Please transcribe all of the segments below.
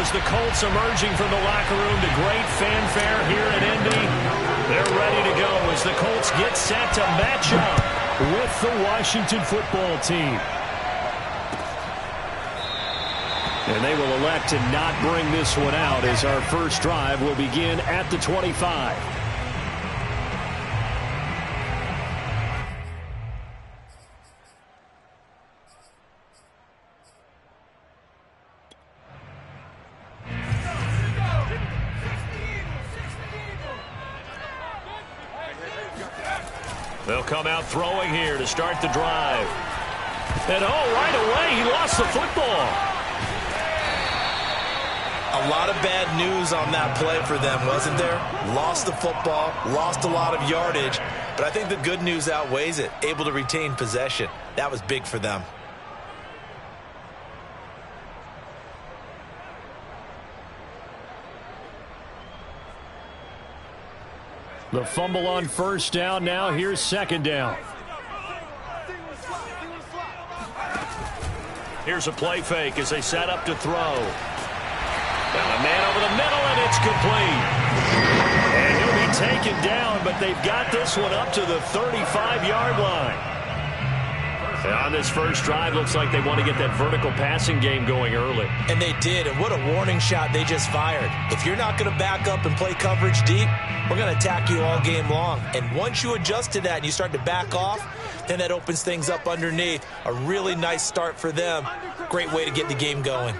as the Colts emerging from the locker room to great fanfare here in Indy. They're ready to go as the Colts get set to match up with the Washington football team. And they will elect to not bring this one out as our first drive will begin at the 25. They'll come out throwing here to start the drive. And right away, he lost the football. A lot of bad news on that play for them, wasn't there? Lost the football, lost a lot of yardage, but I think the good news outweighs it. Able to retain possession. That was big for them. The fumble on first down now. Here's second down. Here's a play fake as they set up to throw. And a man over the middle, and it's complete. And he'll be taken down, but they've got this one up to the 35-yard line. And on this first drive, looks like they want to get that vertical passing game going early. And they did, and what a warning shot they just fired. If you're not going to back up and play coverage deep, we're going to attack you all game long. And once you adjust to that and you start to back off, then that opens things up underneath. A really nice start for them. Great way to get the game going.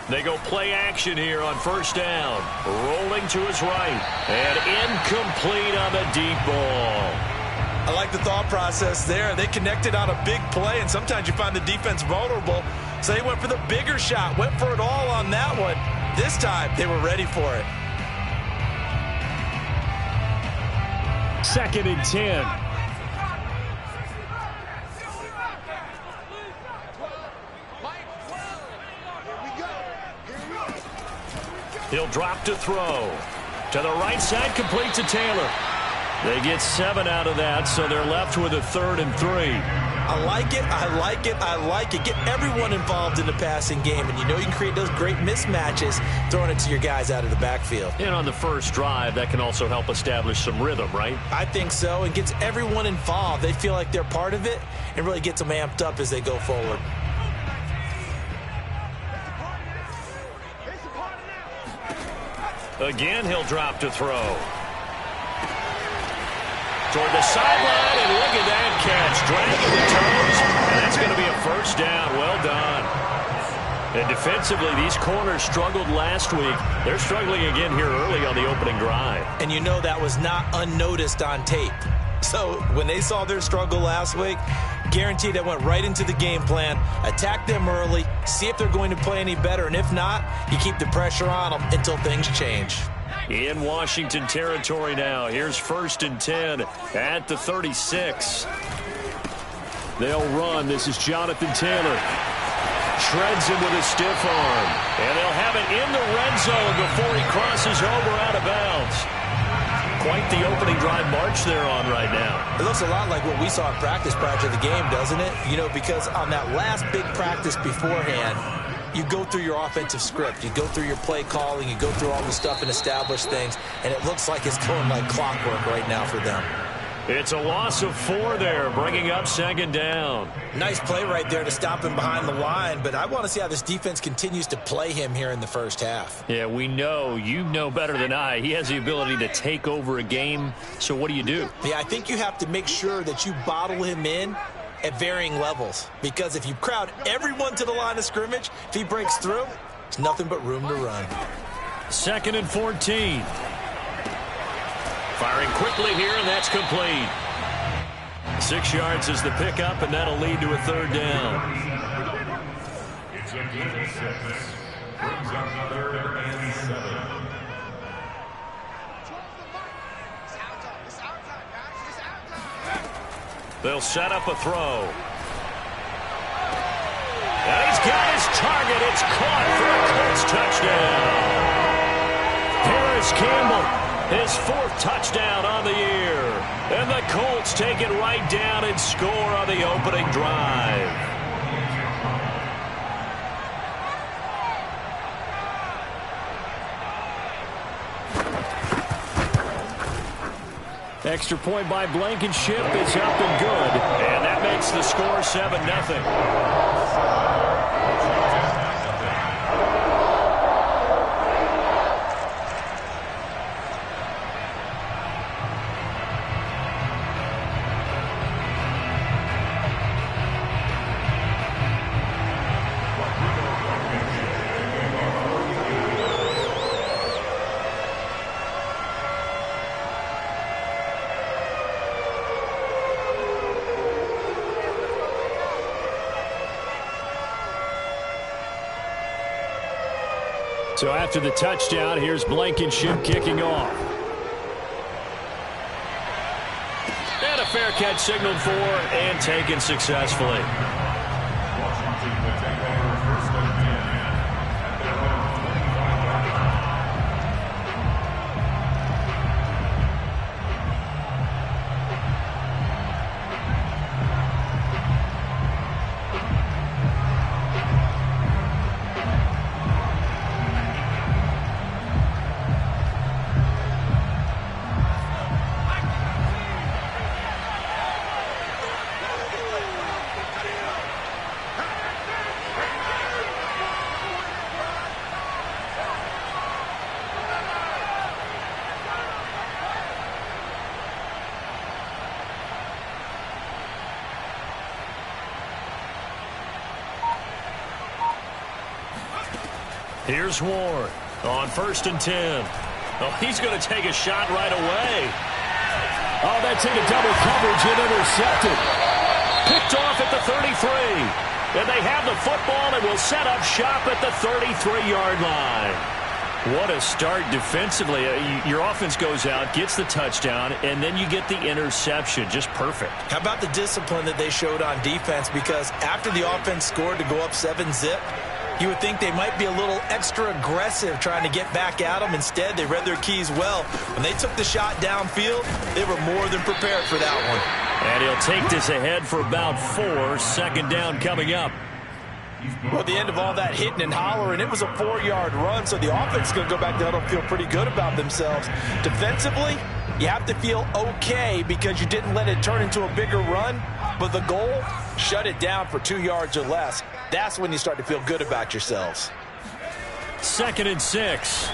They go play action here on first down. Rolling to his right. And incomplete on the deep ball. I like the thought process there. They connected on a big play, and sometimes you find the defense vulnerable. So they went for the bigger shot, went for it all on that one. This time, they were ready for it. 2nd and 10. He'll drop to throw. To the right side, complete to Taylor. They get 7 out of that, so they're left with a 3rd and 3. I like it, I like it, I like it. Get everyone involved in the passing game, and you know you can create those great mismatches throwing it to your guys out of the backfield. And on the first drive, that can also help establish some rhythm, right? I think so, and gets everyone involved. They feel like they're part of it, and really gets them amped up as they go forward. Again, he'll drop to throw. Toward the sideline, and look at that catch. Dragging the toes, and that's going to be a first down. Well done. And defensively, these corners struggled last week. They're struggling again here early on the opening drive. And you know that was not unnoticed on tape. So when they saw their struggle last week, guaranteed that went right into the game plan. Attack them early, see if they're going to play any better, and if not, you keep the pressure on them until things change. In Washington territory now. Here's 1st and 10 at the 36. They'll run. This is Jonathan Taylor. Shreds him with a stiff arm. And they'll have it in the red zone before he crosses over out of bounds. Quite the opening drive march they're on right now. It looks a lot like what we saw in practice prior to the game, doesn't it? You know, because on that last big practice beforehand, you go through your offensive script. You go through your play calling. You go through all the stuff and establish things. And it looks like it's going like clockwork right now for them. It's a loss of 4 there, bringing up 2nd down. Nice play right there to stop him behind the line. But I want to see how this defense continues to play him here in the first half. Yeah, we know. You know better than I. He has the ability to take over a game. So what do you do? Yeah, I think you have to make sure that you bottle him in at varying levels, because if you crowd everyone to the line of scrimmage, if he breaks through, there's nothing but room to run. 2nd and 14. Firing quickly here, and that's complete. 6 yards is the pickup, and that'll lead to a 3rd down. It's a game 6. Brings up 3rd and 7. They'll set up a throw. And he's got his target. It's caught for a Colts touchdown. Harris Campbell, his 4th touchdown on the year. And the Colts take it right down and score on the opening drive. Extra point by Blankenship is up and good. And that makes the score 7-0. So after the touchdown, here's Blankenship kicking off. And a fair catch signaled for and taken successfully. Washington will take over 1st and 10 at their own 25-yard line. Here's Ward on 1st and 10. Oh, he's going to take a shot right away. Oh, that's into double coverage and intercepted. Picked off at the 33. And they have the football and will set up shop at the 33-yard line. What a start defensively. Your offense goes out, gets the touchdown, and then you get the interception. Just perfect. How about the discipline that they showed on defense? Because after the offense scored to go up 7-zip, you would think they might be a little extra aggressive trying to get back at them. Instead, they read their keys well. When they took the shot downfield, they were more than prepared for that one. And he'll take this ahead for about 4. 2nd down coming up. Well, at the end of all that hitting and hollering, it was a 4-yard run, so the offense is going to go back to huddle, feel pretty good about themselves. Defensively, you have to feel okay because you didn't let it turn into a bigger run, but the goal, shut it down for 2 yards or less. That's when you start to feel good about yourselves. 2nd and 6.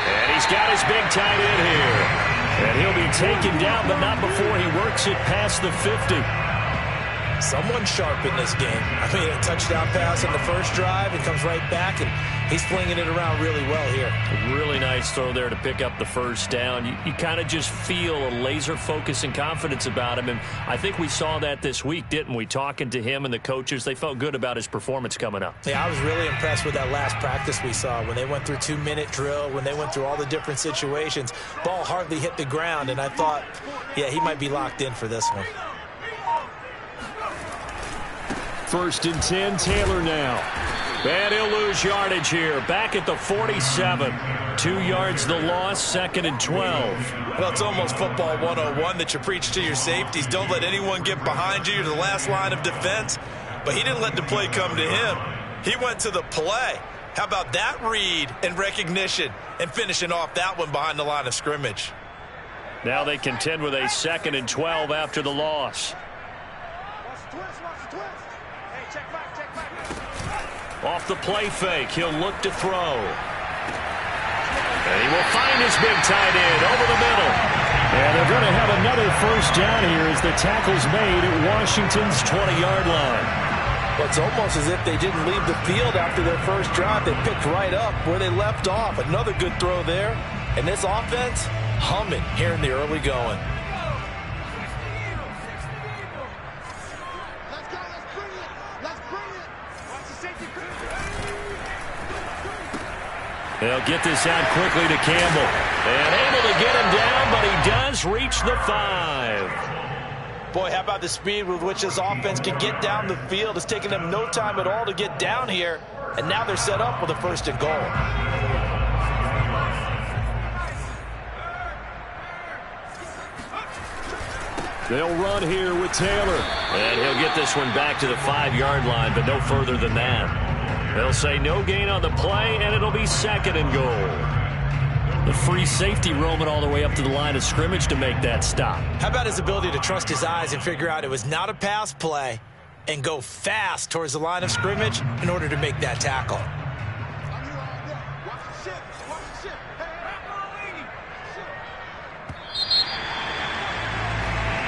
And he's got his big tight end here. And he'll be taken down, but not before he works it past the 50. Someone sharp in this game. I mean, a touchdown pass on the first drive and comes right back, and he's flinging it around really well here. A really nice throw there to pick up the first down. You kind of just feel a laser focus and confidence about him, and I think we saw that this week, didn't we? Talking to him and the coaches, they felt good about his performance coming up. Yeah, I was really impressed with that last practice we saw when they went through 2-minute drill, when they went through all the different situations. Ball hardly hit the ground, and I thought, yeah, he might be locked in for this one. 1st and 10, Taylor now. And he'll lose yardage here. Back at the 47. 2 yards the loss, 2nd and 12. Well, it's almost football 101 that you preach to your safeties. Don't let anyone get behind you. You're the last line of defense. But he didn't let the play come to him. He went to the play. How about that read and recognition and finishing off that one behind the line of scrimmage? Now they contend with a 2nd and 12 after the loss. Off the play fake, he'll look to throw. And he will find his big tight end over the middle. And they're going to have another first down here as the tackle's made at Washington's 20-yard line. Well, it's almost as if they didn't leave the field after their first drive. They picked right up where they left off. Another good throw there. And this offense, humming here in the early going. They'll get this out quickly to Campbell. And able to get him down, but he does reach the 5. Boy, how about the speed with which this offense can get down the field? It's taken them no time at all to get down here. And now they're set up with a 1st and goal. They'll run here with Taylor. And he'll get this one back to the 5-yard line, but no further than that. They'll say no gain on the play, and it'll be 2nd and goal. The free safety roaming all the way up to the line of scrimmage to make that stop. How about his ability to trust his eyes and figure out it was not a pass play and go fast towards the line of scrimmage in order to make that tackle?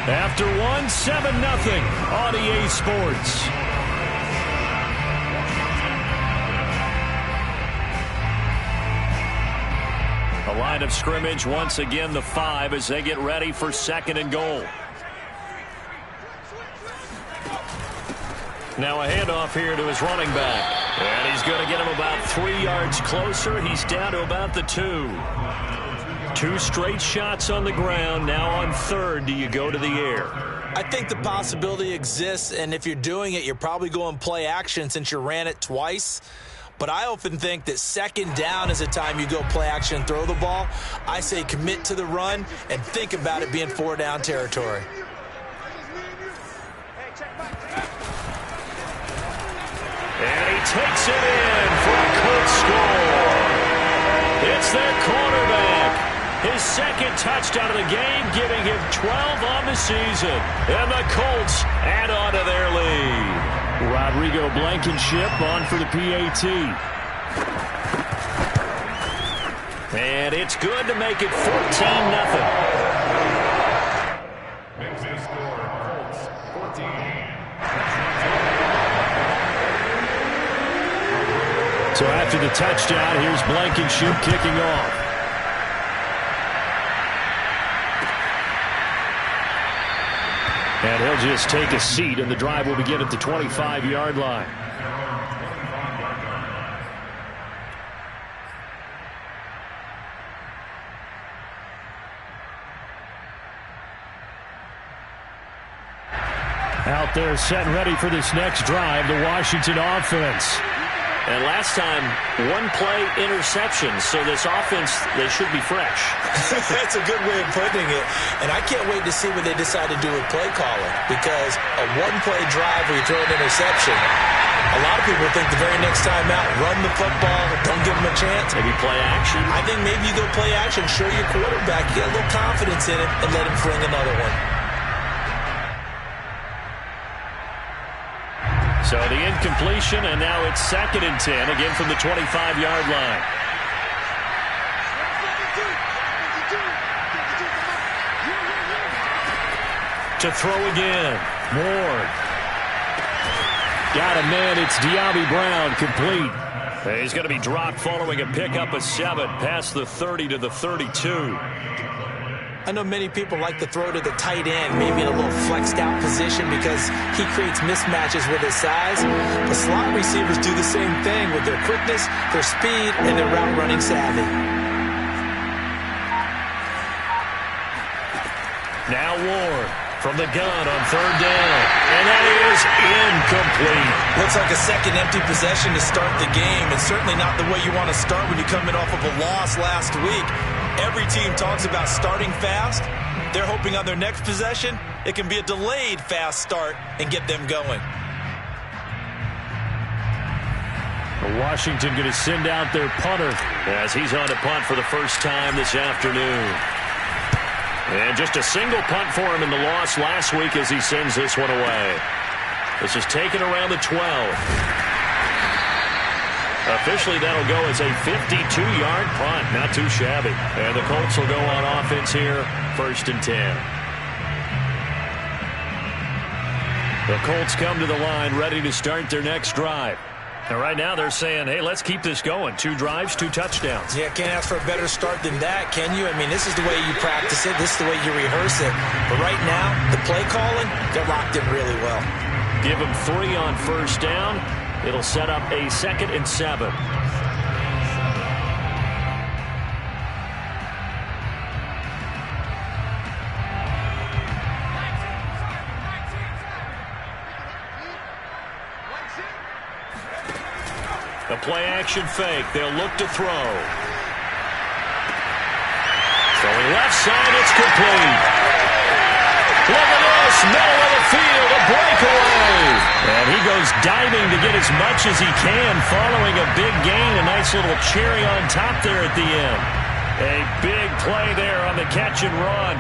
After one, 7-0 on EA Sports. The line of scrimmage once again the 5 as they get ready for 2nd and goal. Now a handoff here to his running back. And he's going to get him about 3 yards closer. He's down to about the 2. 2 straight shots on the ground. Now on 3rd, do you go to the air? I think the possibility exists, and if you're doing it, you're probably going play action since you ran it twice. But I often think that 2nd down is a time you go play action and throw the ball. I say commit to the run and think about it being 4-down territory. And he takes it in for a Colts score. It's their quarterback. His 2nd touchdown of the game, giving him 12 on the season. And the Colts add on to their lead. Rodrigo Blankenship on for the PAT. And it's good to make it 14-0. Makes his score, Colts 14. So after the touchdown, here's Blankenship kicking off. And he'll just take a seat, and the drive will begin at the 25-yard line. Out there set and ready for this next drive, the Washington offense. And last time, 1-play interception, so this offense, they should be fresh. That's a good way of putting it. And I can't wait to see what they decide to do with play calling, because a 1-play drive where you throw an interception, a lot of people think the very next time out, run the football, don't give them a chance. Maybe play action. I think maybe you go play action, show your quarterback, get a little confidence in it, and let him fling another one. So the incompletion, and now it's 2nd and 10, again from the 25-yard line. To throw again. Ward. Got a man. It's Diaby Brown, complete. He's going to be dropped following a pickup of 7 past the 30 to the 32. I know many people like to throw to the tight end, maybe in a little flexed out position because he creates mismatches with his size. But slot receivers do the same thing with their quickness, their speed, and their route running savvy. Now Ward from the gun on 3rd down. And that is incomplete. Looks like a second empty possession to start the game, and certainly not the way you want to start when you're coming off of a loss last week. Every team talks about starting fast. They're hoping on their next possession, it can be a delayed fast start and get them going. Washington going to send out their punter as he's on to punt for the first time this afternoon. And just a single punt for him in the loss last week as he sends this one away. This is taken around the 12. Officially, that'll go as a 52-yard punt. Not too shabby. And the Colts will go on offense here, 1st and 10. The Colts come to the line ready to start their next drive. And right now they're saying, hey, let's keep this going. 2 drives, 2 touchdowns. Yeah, can't ask for a better start than that, can you? I mean, this is the way you practice it. This is the way you rehearse it. But right now, the play calling, they're locked in really well. Give them 3 on 1st down. It'll set up a 2nd and 7. The play-action fake. They'll look to throw. Throwing left side, it's complete. Look at this, middle of the field, a breakaway. And he goes diving to get as much as he can following a big gain. A nice little cherry on top there at the end. A big play there on the catch and run.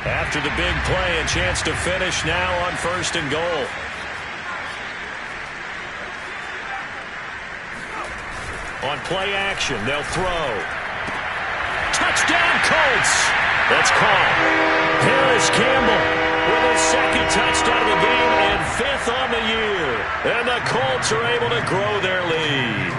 After the big play, a chance to finish now on 1st and goal. On play action, they'll throw. Touchdown, Colts! That's caught. Harris Campbell with his 2nd touchdown of the game and 5th on the year. And the Colts are able to grow their lead.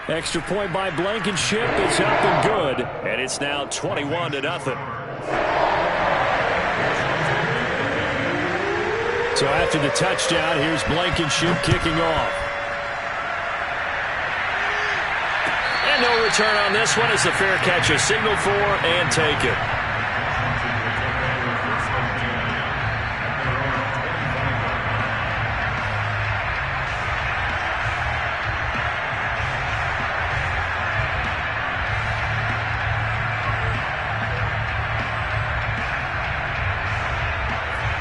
Extra point by Blankenship is up and good. And it's now 21-0. So after the touchdown, here's Blankenship kicking off. And no return on this one as the fair catch is signaled for and taken.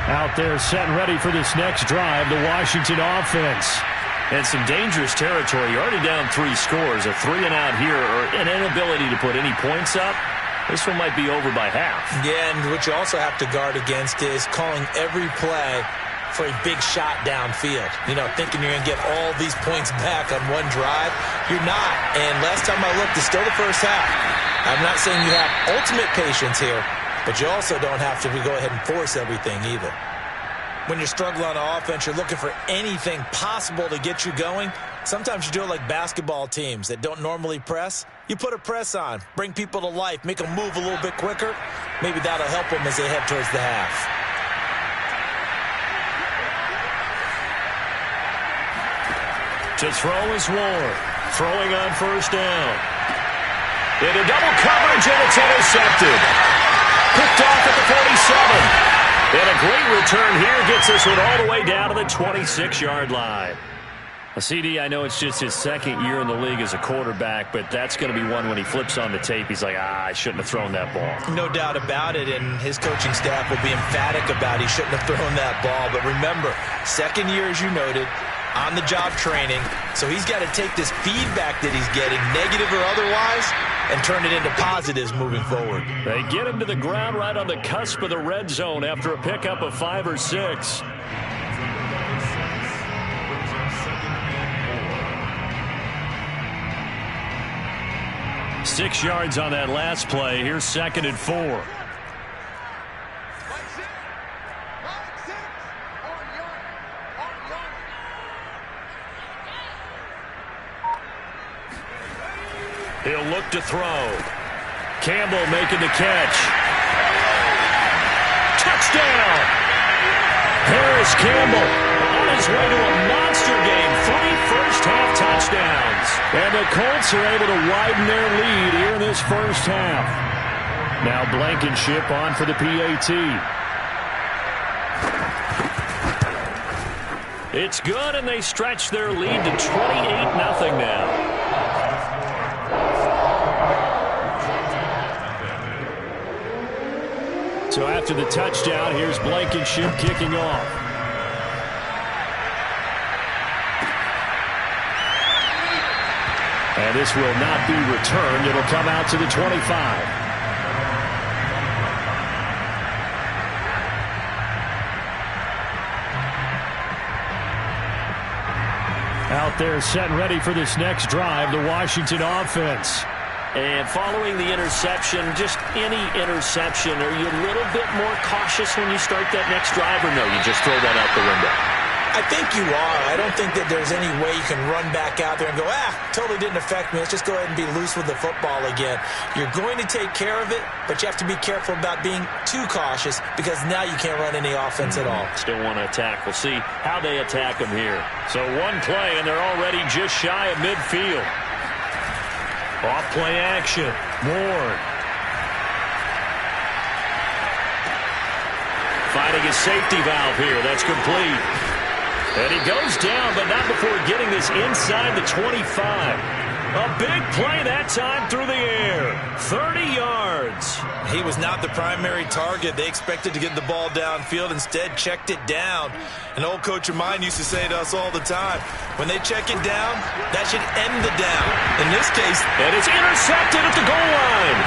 Out there set and ready for this next drive, the Washington offense. And some dangerous territory. You're already down 3 scores. A 3-and-out here or an inability to put any points up. This one might be over by half. Yeah, and what you also have to guard against is calling every play for a big shot downfield. You know, thinking you're going to get all these points back on one drive. You're not. And last time I looked, it's still the first half. I'm not saying you have ultimate patience here, but you also don't have to go ahead and force everything either. When you're struggling on offense, you're looking for anything possible to get you going. Sometimes you do it like basketball teams that don't normally press. You put a press on, bring people to life, make them move a little bit quicker. Maybe that'll help them as they head towards the half. To throw is Ward. Throwing on 1st down. Into double coverage, and it's intercepted. Picked off at the 47. And a great return here gets this one all the way down to the 26-yard line. A CD, I know it's just his 2nd year in the league as a quarterback, but that's going to be one when he flips on the tape. He's like, I shouldn't have thrown that ball. No doubt about it, and his coaching staff will be emphatic about he shouldn't have thrown that ball. But remember, 2nd year, as you noted, on-the-job training. So he's got to take this feedback that he's getting, negative or otherwise, and turn it into positives moving forward. They get him to the ground right on the cusp of the red zone after a pickup of 5 or 6. Six yards on that last play. Here's 2nd and 4. He'll look to throw. Campbell making the catch. Touchdown! Harris Campbell on his way to a monster game. 3 first-half touchdowns. And the Colts are able to widen their lead here in this first half. Now Blankenship on for the PAT. It's good, and they stretch their lead to 28-0 now. So after the touchdown, here's Blankenship kicking off. And this will not be returned. It'll come out to the 25. Out there set and ready for this next drive, the Washington offense. And following the interception, just any interception, are you a little bit more cautious when you start that next drive, or no, you just throw that out the window? I think you are. I don't think that there's any way you can run back out there and go, totally didn't affect me. Let's just go ahead and be loose with the football again. You're going to take care of it, but you have to be careful about being too cautious because now you can't run any offense at all. Still want to attack. We'll see how they attack them here. So one play, and they're already just shy of midfield. Off play action. Ward. Finding his safety valve here. That's complete. And he goes down, but not before getting this inside the 25. A big play that time through the air. 30 yards. He was not the primary target. They expected to get the ball downfield. Instead, checked it down. An old coach of mine used to say to us all the time, when they check it down, that should end the down. In this case, and it's intercepted at the goal line.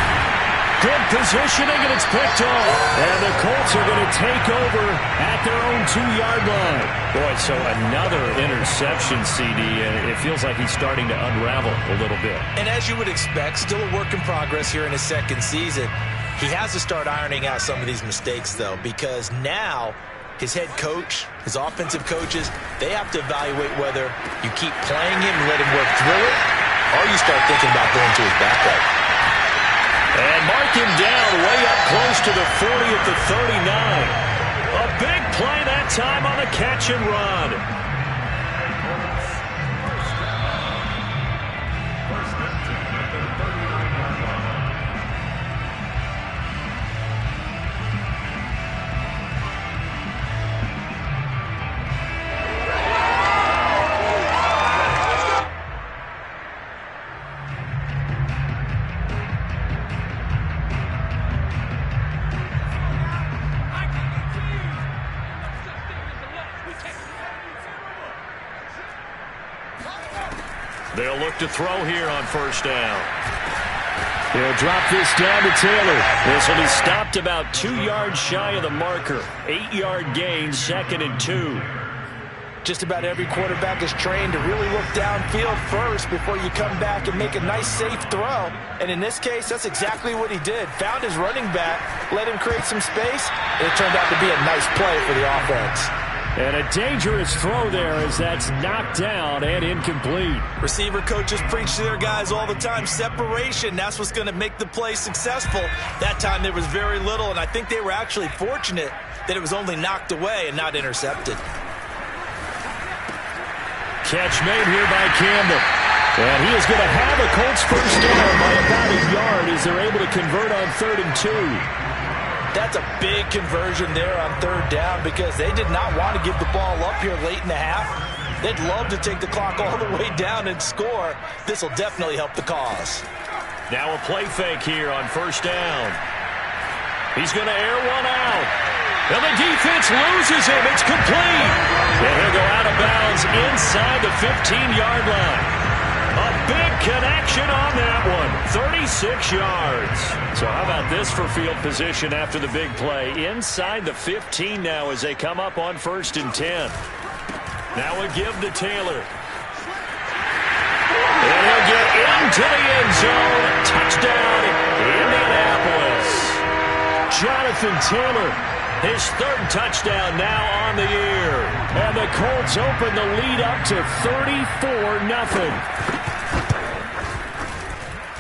Good positioning, and it's picked off. And the Colts are going to take over at their own 2-yard line. Boy, so another interception, CD, and it feels like he's starting to unravel a little bit. And as you would expect, still a work in progress here in his second season. He has to start ironing out some of these mistakes, though, because now his head coach, his offensive coaches, they have to evaluate whether you keep playing him and let him work through it, or you start thinking about going to his backup. And mark him down way up close to the 40 at the 39. A big play that time on the catch and run. They'll look to throw here on first down. They'll drop this down to Taylor. This will be stopped about 2 yards shy of the marker. 8-yard gain, 2nd and 2. Just about every quarterback is trained to really look downfield first before you come back and make a nice, safe throw. And in this case, that's exactly what he did. Found his running back, let him create some space, and it turned out to be a nice play for the offense. And a dangerous throw there as that's knocked down and incomplete. Receiver coaches preach to their guys all the time. Separation, that's what's going to make the play successful. That time there was very little, and I think they were actually fortunate that it was only knocked away and not intercepted. Catch made here by Campbell. And he is going to have a Colts first down by about a yard as they're able to convert on 3rd and 2. That's a big conversion there on 3rd down because they did not want to give the ball up here late in the half. They'd love to take the clock all the way down and score. This will definitely help the cause. Now a play fake here on first down. He's going to air one out. And the defense loses him. It's complete. And he'll go out of bounds inside the 15-yard line. A big connection on that one. 36 yards. So how about this for field position after the big play? Inside the 15 now as they come up on 1st and 10. Now a give to Taylor. And he'll get into the end zone. Touchdown, Indianapolis. Jonathan Taylor, his 3rd touchdown now on the year. And the Colts open the lead up to 34-0.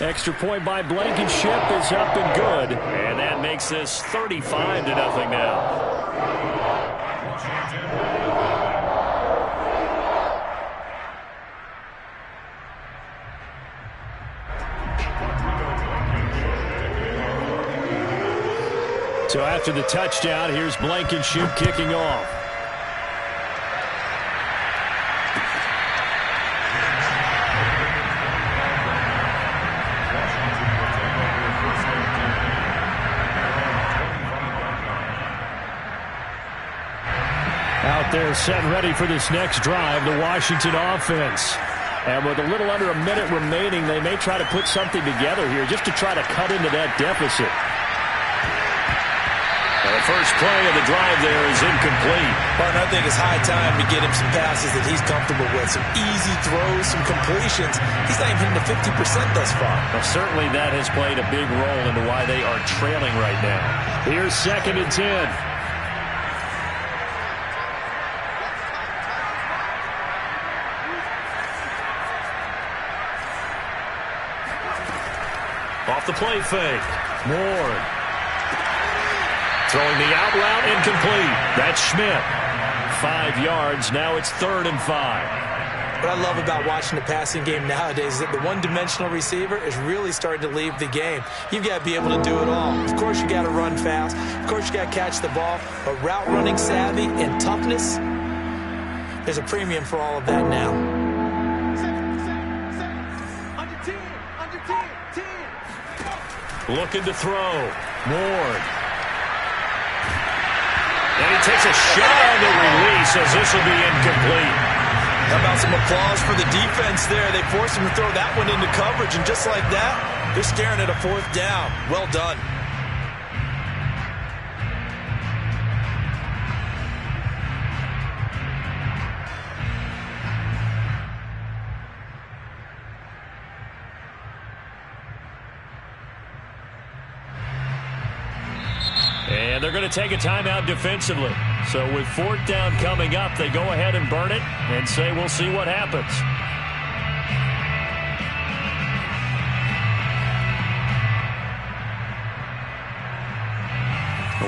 Extra point by Blankenship is up and good. And that makes this 35-0 now. So after the touchdown, here's Blankenship kicking off. Out there set and ready for this next drive, the Washington offense. And with a little under a minute remaining, they may try to put something together here just to try to cut into that deficit. And the first play of the drive there is incomplete. Well, I think it's high time to get him some passes that he's comfortable with. Some easy throws, some completions. He's not even hitting the 50% thus far. Well, certainly that has played a big role into why they are trailing right now. Here's 2nd and 10. Off the play fake. Ward. Throwing the out route, incomplete. That's Schmidt. 5 yards. Now it's 3rd and 5. What I love about watching the passing game nowadays is that the one-dimensional receiver is really starting to leave the game. You've got to be able to do it all. Of course, you got to run fast. Of course, you got to catch the ball. But route running savvy and toughness, There's a premium for all of that now. Looking to throw. Ward. And he takes a shot on the release as this will be incomplete. How about some applause for the defense there? They forced him to throw that one into coverage, and just like that, they're staring at a 4th down. Well done. And they're going to take a timeout defensively. So with 4th down coming up, they go ahead and burn it and say we'll see what happens.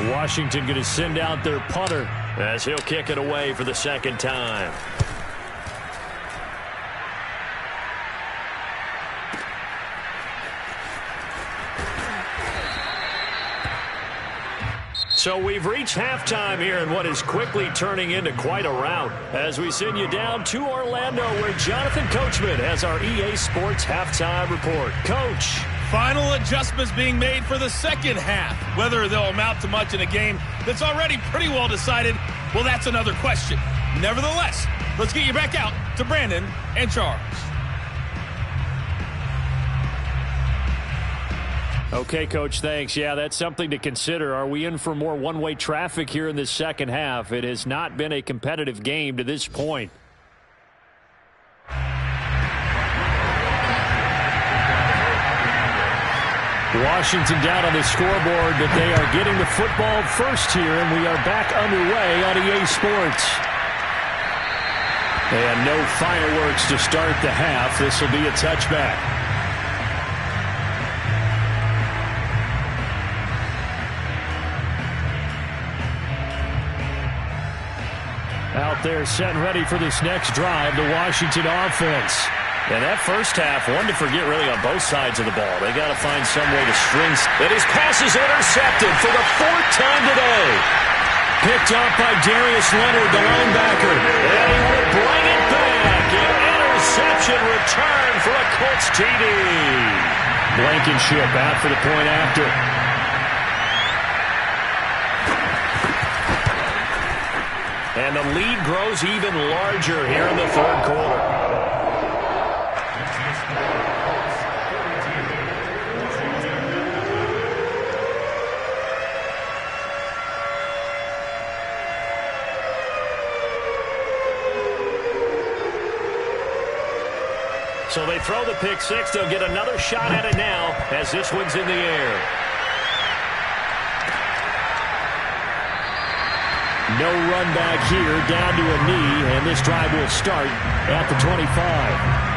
Washington going to send out their punter as he'll kick it away for the 2nd time. So we've reached halftime here in what is quickly turning into quite a rout as we send you down to Orlando where Jonathan Coachman has our EA Sports halftime report. Coach. Final adjustments being made for the 2nd half. Whether they'll amount to much in a game that's already pretty well decided, well, that's another question. Nevertheless, let's get you back out to Brandon and Charles. Okay, Coach, thanks. Yeah, that's something to consider. Are we in for more one-way traffic here in this 2nd half? It has not been a competitive game to this point. Washington down on the scoreboard, but they are getting the football first here, and we are back underway on EA Sports. And no fireworks to start the half. This will be a touchback. Out there set and ready for this next drive, the Washington offense. And that first half, one to forget really on both sides of the ball. They got to find some way to string. And his pass is intercepted for the 4th time today. Picked up by Darius Leonard, the linebacker. And he will bring it back. An interception return for a Colts TD. Blankenship out for the point after. And the lead grows even larger here in the 3rd quarter. So they throw the pick 6. They'll get another shot at it now as this one's in the air. No run back here, down to a knee, and this drive will start at the 25.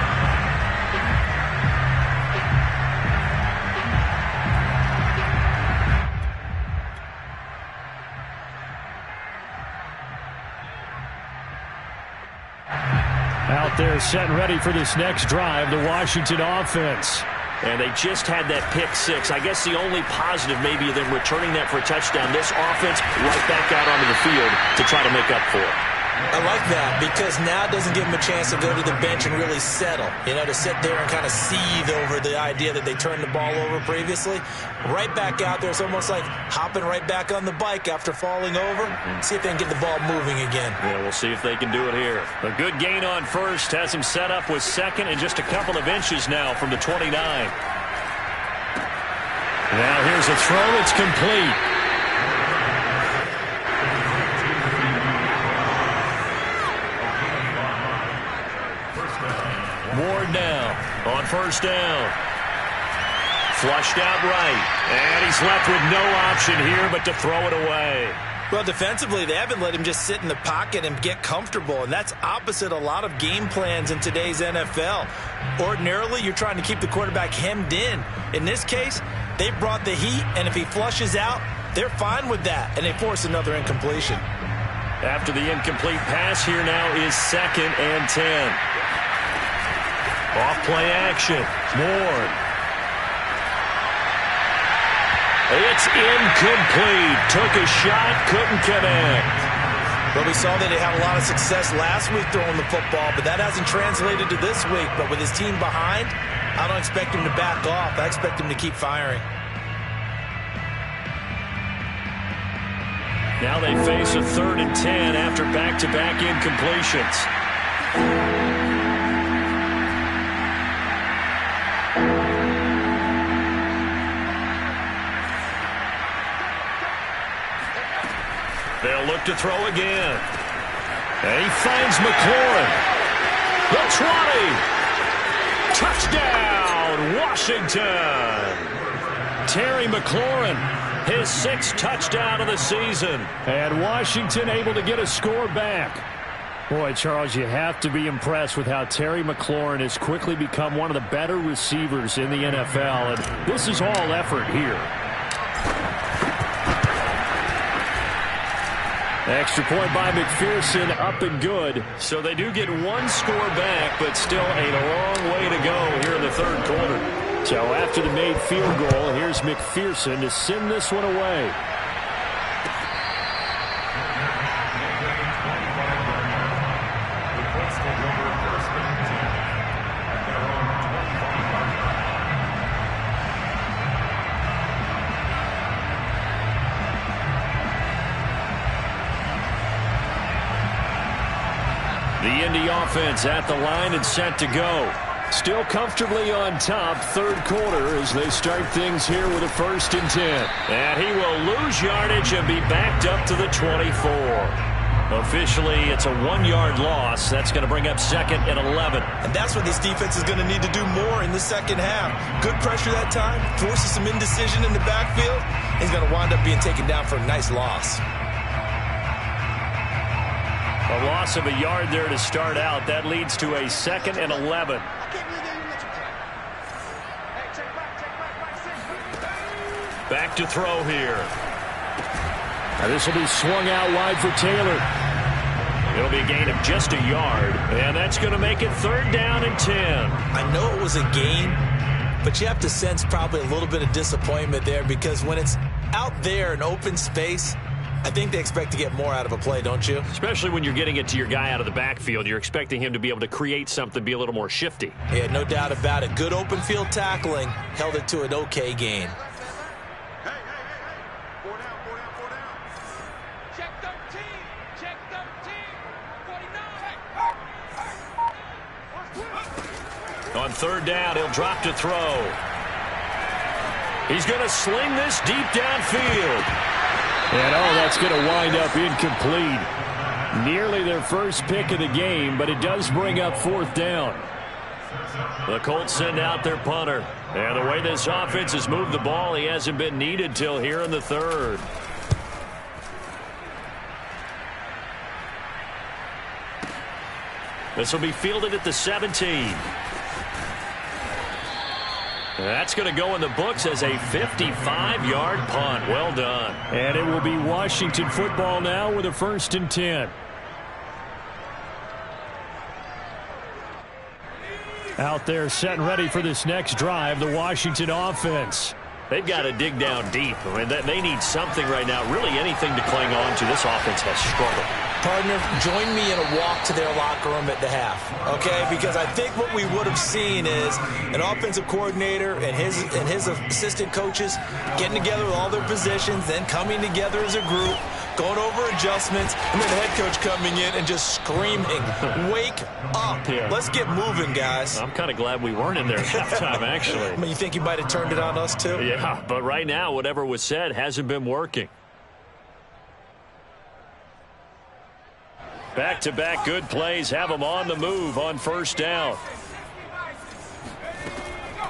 Out there set and ready for this next drive, the Washington offense. And they just had that pick 6. I guess the only positive maybe them returning that for a touchdown. This offense right back out onto the field to try to make up for it. I like that because now it doesn't give them a chance to go to the bench and really settle. You know, to sit there and kind of seethe over the idea that they turned the ball over previously. Right back out there. It's almost like hopping right back on the bike after falling over. See if they can get the ball moving again. Yeah, we'll see if they can do it here. A good gain on first. Has him set up with 2nd and just a couple of inches now from the 29. Now here's a throw that's complete. Ward now on 1st down. Flushed out right. And he's left with no option here but to throw it away. Well, defensively, they haven't let him just sit in the pocket and get comfortable, and that's opposite a lot of game plans in today's NFL. Ordinarily, you're trying to keep the quarterback hemmed in. In this case, they brought the heat, and if he flushes out, they're fine with that, and they force another incompletion. After the incomplete pass, here now is 2nd and 10. Off-play action. Ward. It's incomplete. Took a shot, couldn't connect. Well, we saw that he had a lot of success last week throwing the football, but that hasn't translated to this week. But with his team behind, I don't expect him to back off. I expect him to keep firing. Now they face a 3rd and 10 after back-to-back incompletions. They'll look to throw again. And he finds McLaurin. The 20. Touchdown, Washington. Terry McLaurin, his 6th touchdown of the season. And Washington able to get a score back. Boy, Charles, you have to be impressed with how Terry McLaurin has quickly become one of the better receivers in the NFL. And this is all effort here. Extra point by McPherson, up and good. So they do get 1 score back, but still a long way to go here in the 3rd quarter. So after the made field goal, here's McPherson to send this one away. The Indy offense at the line and set to go. Still comfortably on top, 3rd quarter as they start things here with a 1st and 10. And he will lose yardage and be backed up to the 24. Officially, it's a 1-yard loss. That's going to bring up 2nd and 11. And that's what this defense is going to need to do more in the 2nd half. Good pressure that time, forces some indecision in the backfield. He's going to wind up being taken down for a nice loss. A loss of a yard there to start out. That leads to a 2nd and 11. Back to throw here. Now this will be swung out wide for Taylor. It'll be a gain of just a yard, and that's going to make it 3rd down and 10. I know it was a gain, but you have to sense probably a little bit of disappointment there because when it's out there in open space, I think they expect to get more out of a play, don't you? Especially when you're getting it to your guy out of the backfield. You're expecting him to be able to create something, be a little more shifty. Yeah, no doubt about it. Good open field tackling. Held it to an okay gain. Hey, 4 down. Check 13. Check 13. 49. On 3rd down, he'll drop to throw. He's going to sling this deep downfield. And, that's going to wind up incomplete. Nearly their first pick of the game, but it does bring up 4th down. The Colts send out their punter. And the way this offense has moved the ball, he hasn't been needed till here in the 3rd. This will be fielded at the 17. That's going to go in the books as a 55-yard punt. Well done. And it will be Washington football now with a 1st and 10. Out there set and ready for this next drive, the Washington offense. They've got to dig down deep. I mean, they need something right now, really anything to cling on to. This offense has struggled. Partner, join me in a walk to their locker room at the half, okay? Because I think what we would have seen is an offensive coordinator and his assistant coaches getting together with all their positions, then coming together as a group, going over adjustments, and then the head coach coming in and just screaming, wake up. Yeah. Let's get moving, guys. I'm kind of glad we weren't in there at halftime, actually. I mean, you think he might have turned it on us, too? Yeah, but right now, whatever was said hasn't been working. Back-to-back good plays have them on the move on 1st down.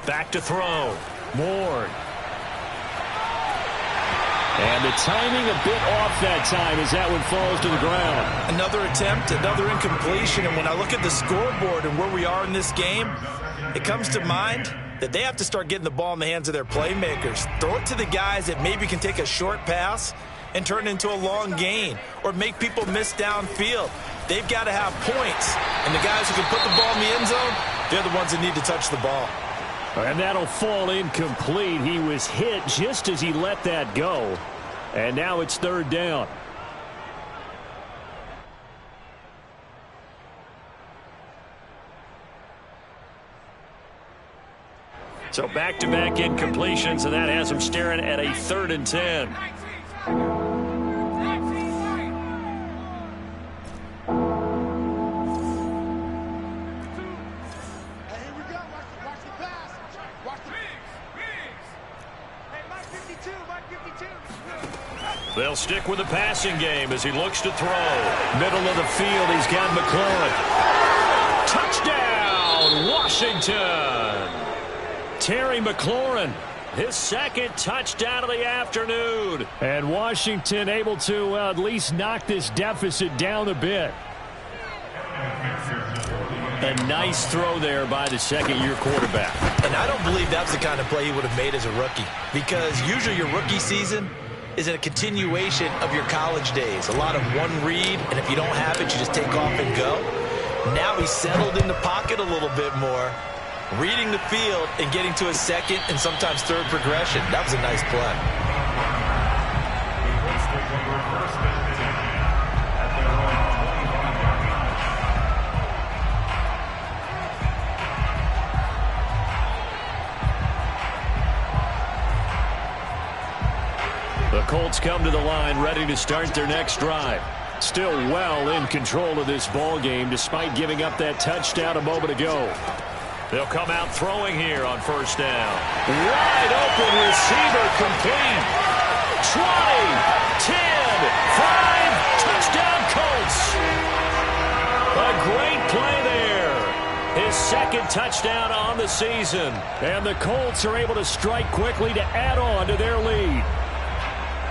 Back to throw. Ward. And the timing a bit off that time as that one falls to the ground. Another attempt, another incompletion, and when I look at the scoreboard and where we are in this game, it comes to mind that they have to start getting the ball in the hands of their playmakers. Throw it to the guys that maybe can take a short pass and turn it into a long gain or make people miss downfield. They've got to have points, and the guys who can put the ball in the end zone, they're the ones that need to touch the ball. And that'll fall incomplete. He was hit just as he let that go. And now it's 3rd down. So back-to-back incompletions, and that has them staring at a 3rd and 10. They'll stick with the passing game as he looks to throw. Middle of the field, he's got McLaurin. Touchdown, Washington! Terry McLaurin, his 2nd touchdown of the afternoon. And Washington able to at least knock this deficit down a bit. A nice throw there by the 2nd-year quarterback. And I don't believe that's the kind of play he would have made as a rookie, because usually your rookie season is a continuation of your college days. A lot of one read, and if you don't have it, you just take off and go. Now he's settled in the pocket a little bit more, reading the field and getting to his 2nd and sometimes 3rd progression. That was a nice play. The Colts come to the line ready to start their next drive. Still well in control of this ball game despite giving up that touchdown a moment ago. They'll come out throwing here on 1st down. Wide open receiver complete. 20, 10, 5, touchdown Colts. A great play there. His 2nd touchdown on the season. And the Colts are able to strike quickly to add on to their lead.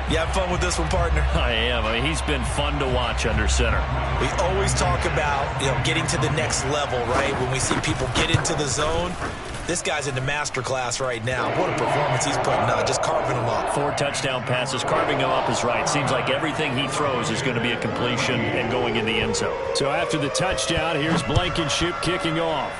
You have fun with this one, partner? I am. I mean, he's been fun to watch under center. We always talk about, getting to the next level, right? When we see people get into the zone, this guy's in the master class right now. What a performance he's putting on, just carving them up. 4 touchdown passes, carving them up is right. Seems like everything he throws is going to be a completion and going in the end zone. So after the touchdown, here's Blankenship kicking off.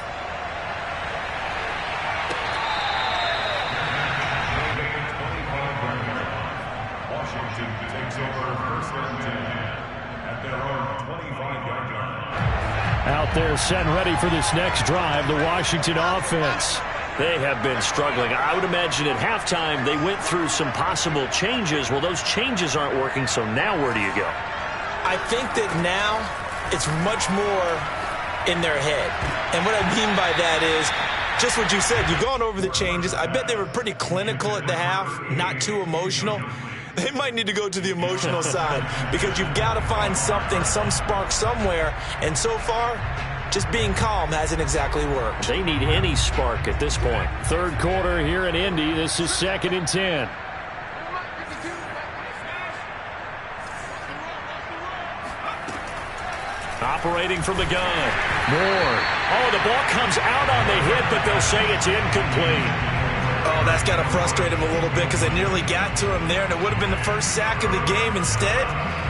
Out there set and ready for this next drive, the Washington offense. They have been struggling. I would imagine at halftime they went through some possible changes. Well, those changes aren't working, so now where do you go? I think that now it's much more in their head. And what I mean by that is just what you said. You've gone over the changes. I bet they were pretty clinical at the half, not too emotional. They might need to go to the emotional side because you've got to find something, some spark somewhere. And so far, just being calm hasn't exactly worked. They need any spark at this point. 3rd quarter here in Indy. This is 2nd and 10. Operating from the gun. Moore. Oh, the ball comes out on the hit, but they'll say it's incomplete. Oh, that's got to frustrate him a little bit because they nearly got to him there, and it would have been the first sack of the game. Instead,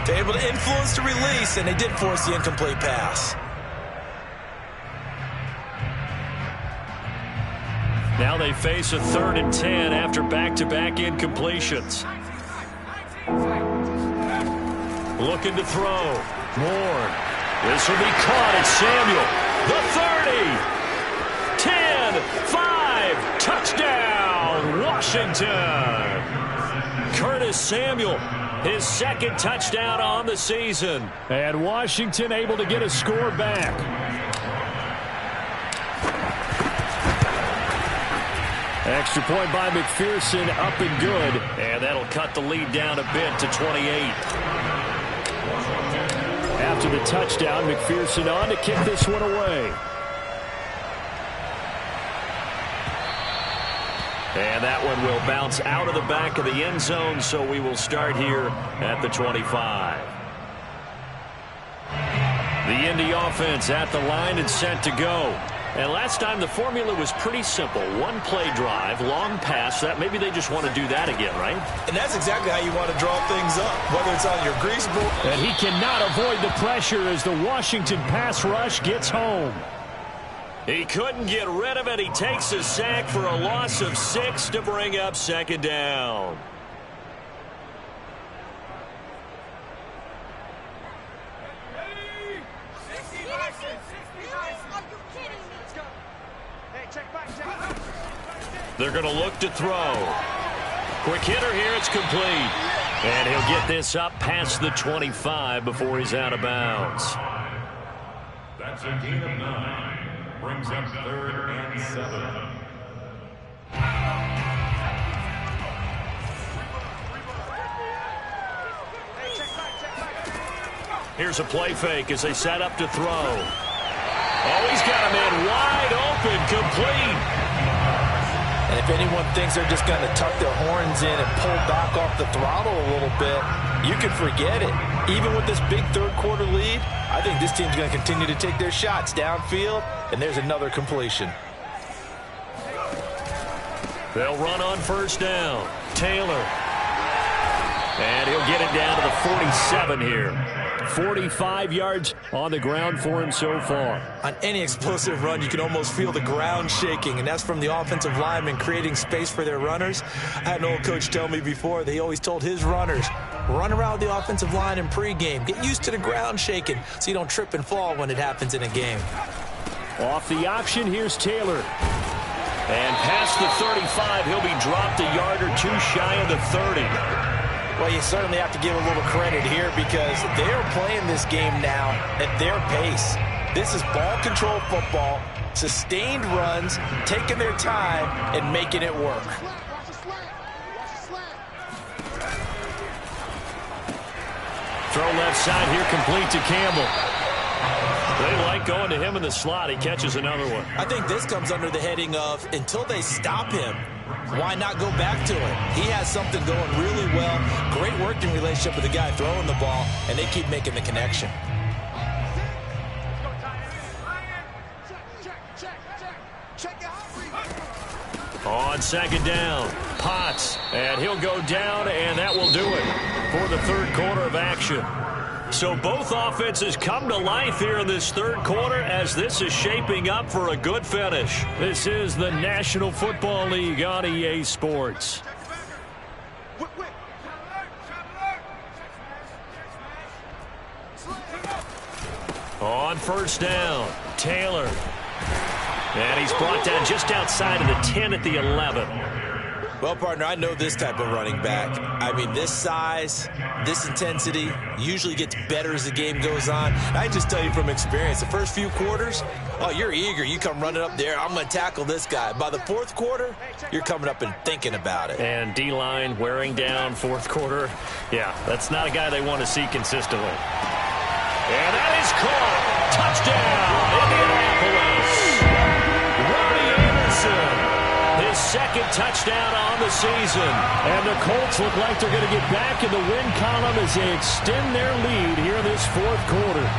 they're able to influence the release, and they did force the incomplete pass. Now they face a 3rd and 10 after back-to-back incompletions. Looking to throw. Moore. This will be caught. It's Samuel. The 30. 10, 5, touchdown, Washington. Curtis Samuel, his 2nd touchdown on the season. And Washington able to get a score back. Extra point by McPherson, up and good. And that'll cut the lead down a bit to 28. After the touchdown, McPherson on to kick this one away. And that one will bounce out of the back of the end zone, so we will start here at the 25. The Indy offense at the line and set to go. And last time the formula was pretty simple. One play drive, long pass. That maybe they just want to do that again, right? And that's exactly how you want to draw things up, whether it's on your grease board. And he cannot avoid the pressure as the Washington pass rush gets home. He couldn't get rid of it. He takes a sack for a loss of 6 to bring up 2nd down. They're going to look to throw. Quick hitter here. It's complete. And he'll get this up past the 25 before he's out of bounds. That's a gain of 9. Brings up 3rd and 7. Here's a play fake as they set up to throw. Oh, he's got a man wide open, complete. And if anyone thinks they're just going to tuck their horns in and pull back off the throttle a little bit, you can forget it. Even with this big third-quarter lead, I think this team's going to continue to take their shots downfield, and there's another completion. They'll run on first down. Taylor. And he'll get it down to the 47 here. 45 yards on the ground for him so far. On any explosive run, you can almost feel the ground shaking, and that's from the offensive linemen creating space for their runners. I had an old coach tell me before, they always told his runners, run around the offensive line in pregame. Get used to the ground shaking so you don't trip and fall when it happens in a game. Off the option, here's Taylor. And past the 35, he'll be dropped a yard or two shy of the 30. Well, you certainly have to give a little credit here because they're playing this game now at their pace. This is ball control football, sustained runs, taking their time, and making it work. Throw left side here, complete to Campbell. They like going to him in the slot. He catches another one. I think this comes under the heading of until they stop him, why not go back to it? He has something going really well. Great working relationship with the guy throwing the ball, and they keep making the connection. On second down, Potts, and he'll go down, and that will do it for the third quarter of action. So both offenses come to life here in this third quarter as this is shaping up for a good finish. This is the National Football League on EA Sports. On first down, Taylor. And he's brought down just outside of the 10 at the 11. Well, partner, I know this type of running back. I mean, this size, this intensity usually gets better as the game goes on. I just tell you from experience, the first few quarters, oh, you're eager. You come running up there, I'm going to tackle this guy. By the fourth quarter, you're coming up and thinking about it. And D-line wearing down fourth quarter. Yeah, that's not a guy they want to see consistently. And that is caught. Touchdown, Indianapolis. Robbie Anderson. His second touchdown on the season. And the Colts look like they're going to get back in the win column as they extend their lead here in this fourth quarter.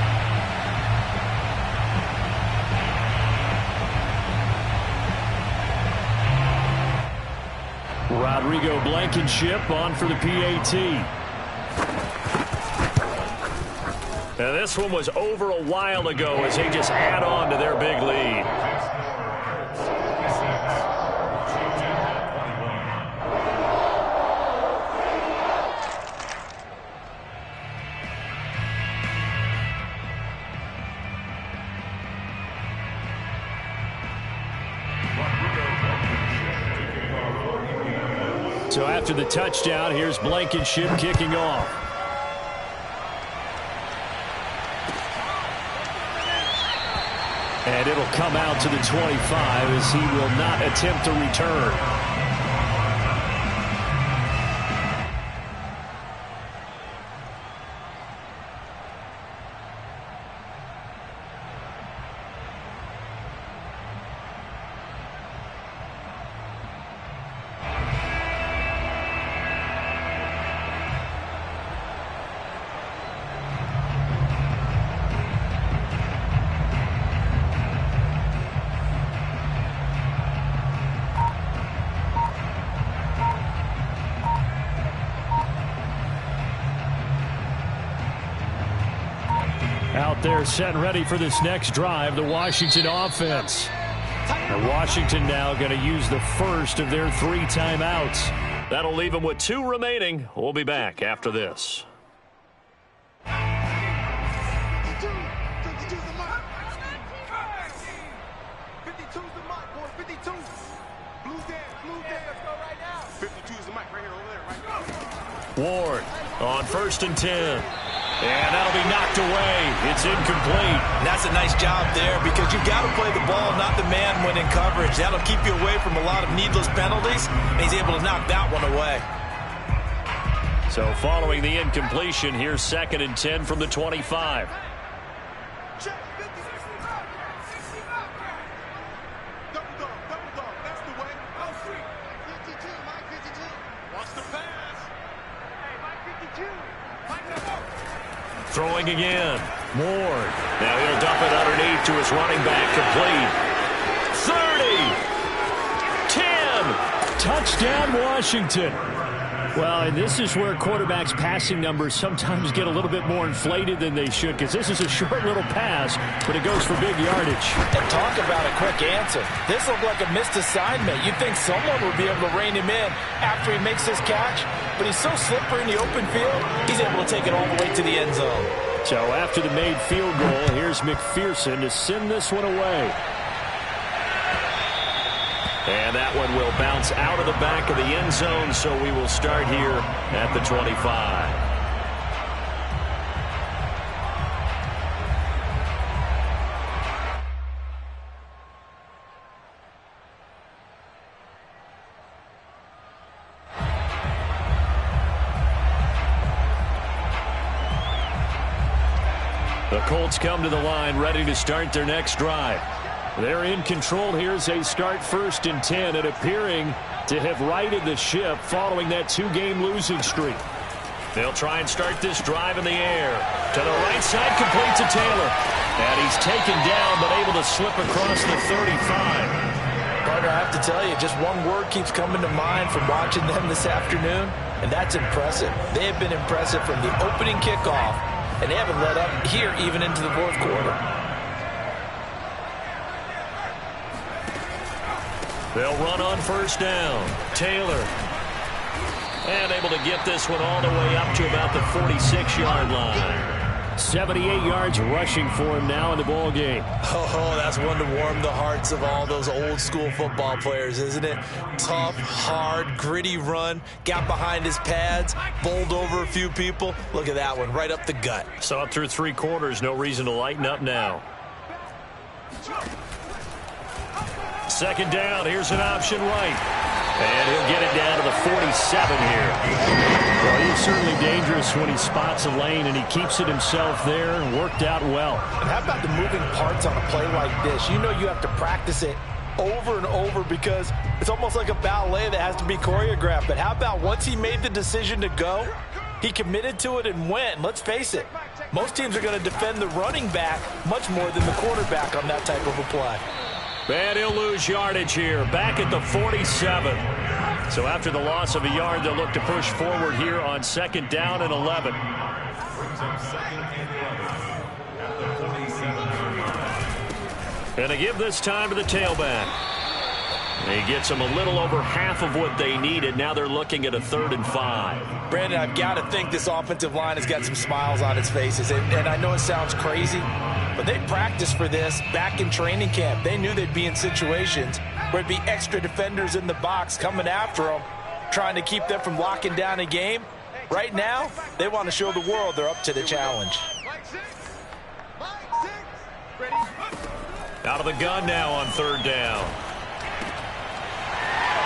Rodrigo Blankenship on for the PAT. Now this one was over a while ago as they just add on to their big lead. So after the touchdown, here's Blankenship kicking off. And it'll come out to the 25 as he will not attempt to return. Out there set and ready for this next drive, the Washington offense. And Washington now going to use the first of their 3 timeouts. That'll leave them with 2 remaining. We'll be back after this. Ward on 1st and 10. And that'll be knocked away. It's incomplete. And that's a nice job there because you've got to play the ball, not the man when in coverage. That'll keep you away from a lot of needless penalties, and he's able to knock that one away. So following the incompletion, here's 2nd and 10 from the 25. Throwing again. Ward. Now he'll dump it underneath to his running back. Complete. 30. 10. Touchdown, Washington. Well, and this is where quarterbacks' passing numbers sometimes get a little bit more inflated than they should, because this is a short little pass, but it goes for big yardage. And talk about a quick answer. This looked like a missed assignment. You'd think someone would be able to rein him in after he makes this catch, but he's so slippery in the open field, he's able to take it all the way to the end zone. So after the made field goal, here's McPherson to send this one away. And that one will bounce out of the back of the end zone, so we will start here at the 25. The Colts come to the line ready to start their next drive. They're in control here as they start 1st and 10 and appearing to have righted the ship following that 2-game losing streak. They'll try and start this drive in the air. To the right side, complete to Taylor. And he's taken down but able to slip across the 35. Partner, I have to tell you, just one word keeps coming to mind from watching them this afternoon, and that's impressive. They have been impressive from the opening kickoff, and they haven't let up here even into the 4th quarter. They'll run on 1st down. Taylor. And able to get this one all the way up to about the 46-yard line. 78 yards rushing for him now in the ball game. Oh, that's one to warm the hearts of all those old-school football players, isn't it? Tough, hard, gritty run. Got behind his pads, bowled over a few people. Look at that one, right up the gut. Saw it through 3 quarters. No reason to lighten up now. 2nd down. Here's an option right. And he'll get it down to the 47 here. Well, he's certainly dangerous when he spots a lane, and he keeps it himself there and worked out well. And how about the moving parts on a play like this? You know you have to practice it over and over because it's almost like a ballet that has to be choreographed. But how about once he made the decision to go, he committed to it and went. Let's face it, most teams are going to defend the running back much more than the quarterback on that type of a play. And he'll lose yardage here, back at the 47. So after the loss of a yard, they'll look to push forward here on 2nd down and 11. And they give this time to the tailback. He gets them a little over half of what they needed. Now they're looking at a 3rd and 5. Brandon, I've got to think this offensive line has got some smiles on its faces. And I know it sounds crazy, but they practiced for this back in training camp. They knew they'd be in situations where it'd be extra defenders in the box coming after them, trying to keep them from locking down a game. Right now, they want to show the world they're up to the challenge. Out of the gun now on 3rd down.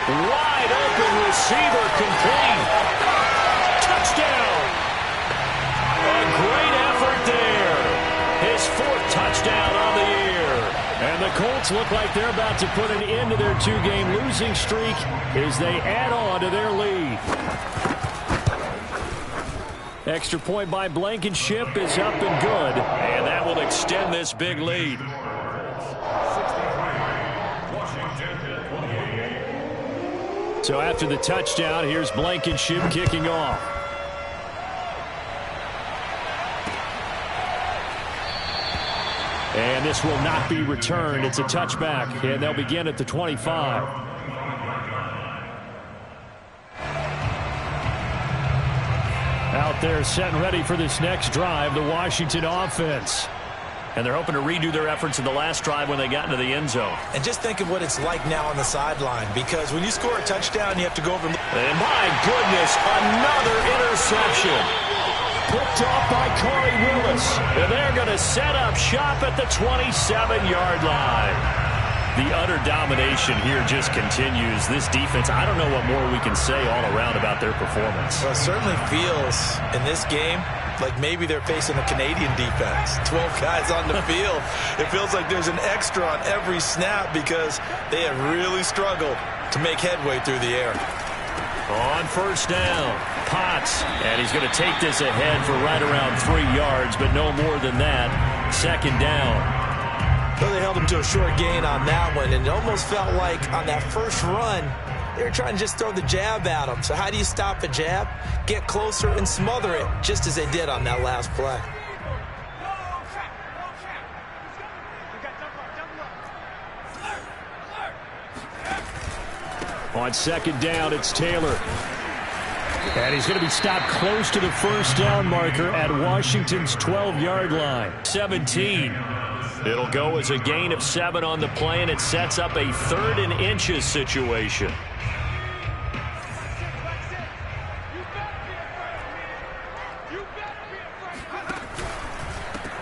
Wide open receiver, complete. Touchdown. A great effort there. His 4th touchdown on the year. And the Colts look like they're about to put an end to their 2-game losing streak as they add on to their lead. Extra point by Blankenship is up and good. And that will extend this big lead. So after the touchdown, here's Blankenship kicking off. And this will not be returned. It's a touchback, and they'll begin at the 25. Out there set and ready for this next drive, the Washington offense. And they're hoping to redo their efforts in the last drive when they got into the end zone. And just think of what it's like now on the sideline, because when you score a touchdown, you have to go over and my goodness, another interception. Picked off by Corey Willis. And they're going to set up shop at the 27-yard line. The utter domination here just continues. This defense, I don't know what more we can say all around about their performance. Well, it certainly feels in this game like maybe they're facing a Canadian defense. 12 guys on the field. It feels like there's an extra on every snap because they have really struggled to make headway through the air. On first down, Potts, and he's going to take this ahead for right around 3 yards, but no more than that. Second down. Well, they held him to a short gain on that one, and it almost felt like on that first run, they were trying to just throw the jab at him. So how do you stop a jab? Get closer and smother it, just as they did on that last play. On second down, it's Taylor. And he's going to be stopped close to the first down marker at Washington's 12-yard line. 17. It'll go as a gain of 7 on the play, and it sets up a 3rd and inches situation.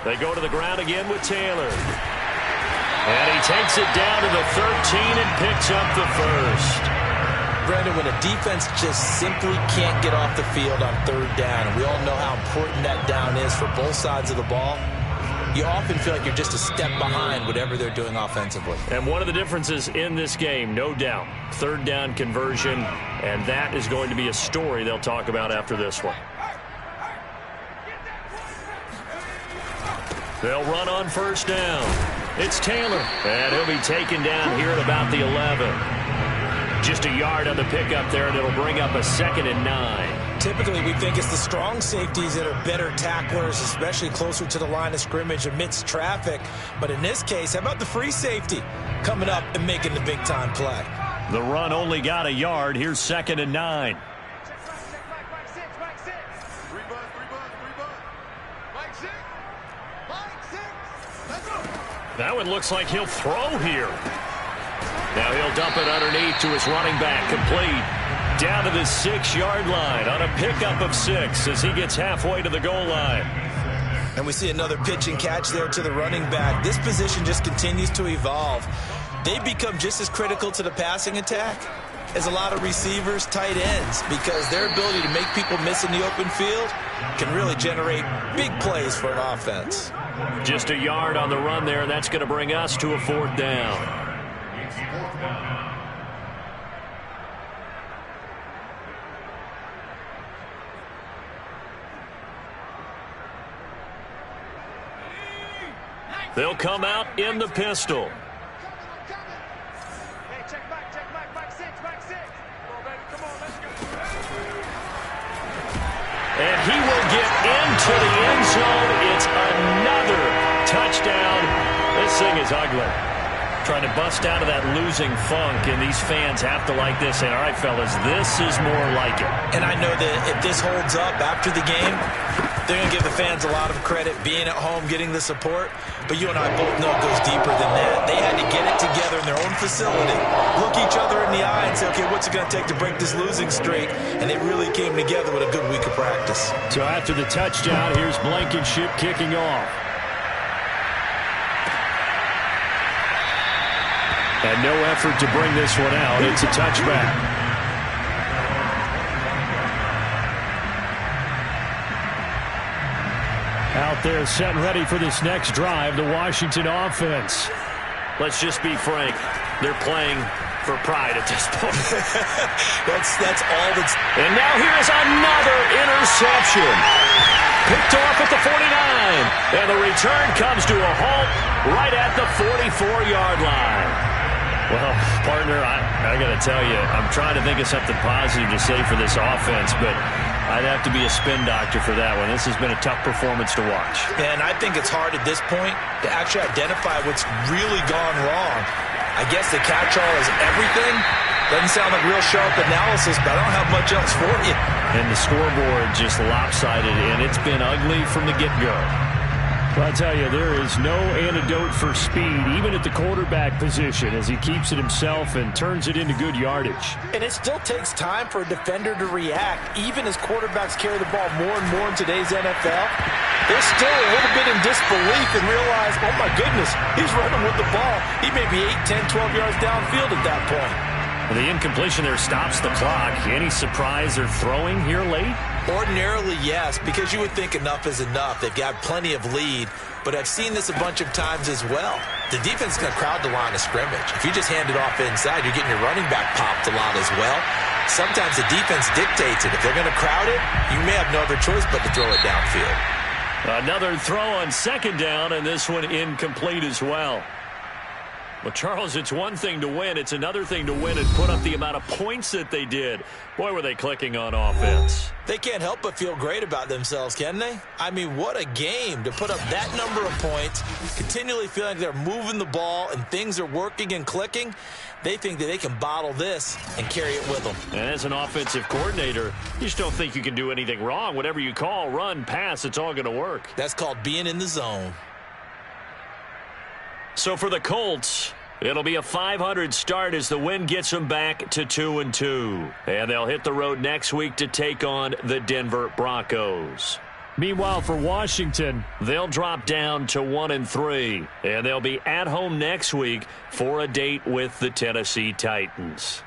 They go to the ground again with Taylor. And he takes it down to the 13 and picks up the first. Brandon, when a defense just simply can't get off the field on 3rd down, and we all know how important that down is for both sides of the ball, you often feel like you're just a step behind whatever they're doing offensively. And one of the differences in this game, no doubt, 3rd down conversion, and that is going to be a story they'll talk about after this one. They'll run on first down. It's Taylor, and he'll be taken down here at about the 11. Just a yard on the pickup there, and it'll bring up a 2nd and 9. Typically, we think it's the strong safeties that are better tacklers, especially closer to the line of scrimmage amidst traffic. But in this case, how about the free safety coming up and making the big-time play? The run only got a yard. Here's 2nd and 9. That one looks like he'll throw here. Now he'll dump it underneath to his running back, complete. Down to the 6-yard line on a pickup of 6 as he gets halfway to the goal line. And we see another pitch and catch there to the running back. This position just continues to evolve. They become just as critical to the passing attack as a lot of receivers, tight ends, because their ability to make people miss in the open field can really generate big plays for an offense. Just a yard on the run there, and that's going to bring us to a 4th down. They'll come out in the pistol. Hey, check back, back 6, back 6. Come on, baby, come on, let's go. And he will get into the end zone. It's another touchdown. This thing is ugly. Trying to bust out of that losing funk, and these fans have to like this. And all right, fellas, this is more like it. And I know that if this holds up after the game, they're going to give the fans a lot of credit, being at home, getting the support. But you and I both know it goes deeper than that. They had to get it together in their own facility, look each other in the eye and say, okay, what's it going to take to break this losing streak? And they really came together with a good week of practice. So after the touchdown, here's Blankenship kicking off. And no effort to bring this one out. It's a touchback. Out there set and ready for this next drive, the Washington offense. Let's just be frank. They're playing for pride at this point. that's all that's... And now here's another interception. Picked off at the 49. And the return comes to a halt right at the 44-yard line. Well, partner, I got to tell you, I'm trying to think of something positive to say for this offense, but I'd have to be a spin doctor for that one. This has been a tough performance to watch. And I think it's hard at this point to actually identify what's really gone wrong. I guess the catch-all is everything. Doesn't sound like real sharp analysis, but I don't have much else for you. And the scoreboard just lopsided, and it's been ugly from the get-go. Well, I tell you, there is no antidote for speed, even at the quarterback position, as he keeps it himself and turns it into good yardage. And it still takes time for a defender to react, even as quarterbacks carry the ball more and more in today's NFL. They're still a little bit in disbelief and realize, oh my goodness, he's running with the ball. He may be 8, 10, 12 yards downfield at that point. Well, the incompletion there stops the clock. Any surprise they're throwing here late? Ordinarily, yes, because you would think enough is enough. They've got plenty of lead, but I've seen this a bunch of times as well. The defense is going to crowd the line of scrimmage. If you just hand it off inside, you're getting your running back popped a lot as well. Sometimes the defense dictates it. If they're going to crowd it, you may have no other choice but to throw it downfield. Another throw on second down, and this one incomplete as well. Well, Charles, it's one thing to win. It's another thing to win and put up the amount of points that they did. Boy, were they clicking on offense. They can't help but feel great about themselves, can they? I mean, what a game to put up that number of points, continually feeling like they're moving the ball and things are working and clicking. They think that they can bottle this and carry it with them. And as an offensive coordinator, you just don't think you can do anything wrong. Whatever you call, run, pass, it's all going to work. That's called being in the zone. So for the Colts, it'll be a .500 start as the win gets them back to 2-2. And they'll hit the road next week to take on the Denver Broncos. Meanwhile, for Washington, they'll drop down to 1-3. And they'll be at home next week for a date with the Tennessee Titans.